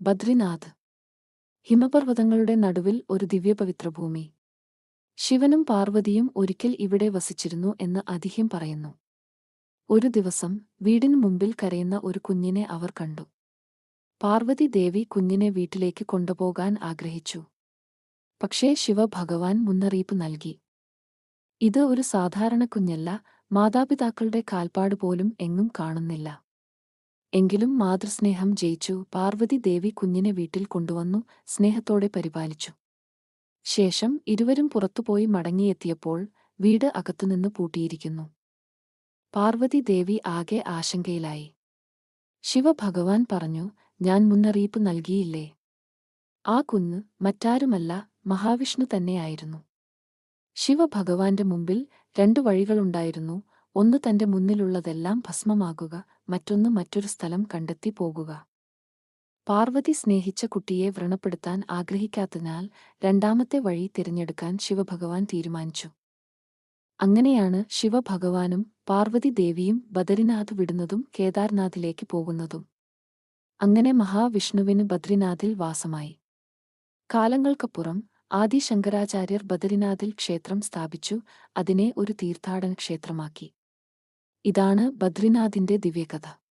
ബദ്രിനാഥ്. ഹിമപർവ്വതങ്ങളുടെ നടുവിൽ ഒരു ദിവ്യപവിത്രഭൂമി. ശിവനും പാർവതിയും ഒരിക്കൽ ഇവിടെ വസിച്ചിരുന്നു എന്ന് ഐതിഹ്യം പറയുന്നു. ഒരു ദിവസം വീടിനു മുമ്പിൽ കരയുന്ന ഒരു കുഞ്ഞിനെ അവർ കണ്ടു. പാർവതി ദേവി കുഞ്ഞിനെ വീട്ടിലേക്ക് കൊണ്ടുപോകാൻ ആഗ്രഹിച്ചു. പക്ഷേ ശിവഭഗവാൻ മുന്നറിയിപ്പ് നൽകി. ഇത് ഒരു സാധാരണ കുഞ്ഞല്ല, മാതാപിതാക്കളുടെ കാൽപ്പാട് പോലും എങ്ങും കാണുന്നില്ല. എങ്കിലും മാതൃസ്നേഹം ജയിച്ചു. പാർവതി ദേവി കുഞ്ഞിനെ വീട്ടിൽ കൊണ്ടുവന്നു സ്നേഹത്തോടെ പരിപാലിച്ചു. ശേഷം ഇരുവരും പുറത്തുപോയി മടങ്ങിയെത്തിയപ്പോൾ വീട് അകത്തുനിന്ന് പൂട്ടിയിരിക്കുന്നു. പാർവതി ദേവി ആകെ ആശങ്കയിലായി. ശിവഭഗവാൻ പറഞ്ഞു, ഞാൻ മുന്നറിയിപ്പ് നൽകിയില്ലേ? ആ കുഞ്ഞ് മറ്റാരുമല്ല, മഹാവിഷ്ണു തന്നെയായിരുന്നു. ശിവഭഗവാന്റെ മുമ്പിൽ രണ്ടു വഴികളുണ്ടായിരുന്നു. ഒന്ന് തന്റെ മുന്നിലുള്ളതെല്ലാം ഭസ്മമാകുക, മറ്റൊന്ന് മറ്റൊരു സ്ഥലം കണ്ടെത്തി പോകുക. പാർവതി സ്നേഹിച്ച കുട്ടിയെ വ്രണപ്പെടുത്താൻ ആഗ്രഹിക്കാത്തതിനാൽ രണ്ടാമത്തെ വഴി തിരഞ്ഞെടുക്കാൻ ശിവഭഗവാൻ തീരുമാനിച്ചു. അങ്ങനെയാണ് ശിവഭഗവാനും പാർവതി ദേവിയും ബദരിനാഥ് വിടുന്നതും കേദാർനാഥിലേക്ക് പോകുന്നതും. അങ്ങനെ മഹാവിഷ്ണുവിന് ബദ്രിനാഥിൽ വാസമായി. കാലങ്ങൾക്കപ്പുറം ആദി ശങ്കരാചാര്യർ ബദരിനാഥിൽ ക്ഷേത്രം സ്ഥാപിച്ചു. അതിനെ ഒരു തീർത്ഥാടന ക്ഷേത്രമാക്കി. ഇതാണ് ബദ്രിനാഥിന്റെ ദിവ്യകഥ.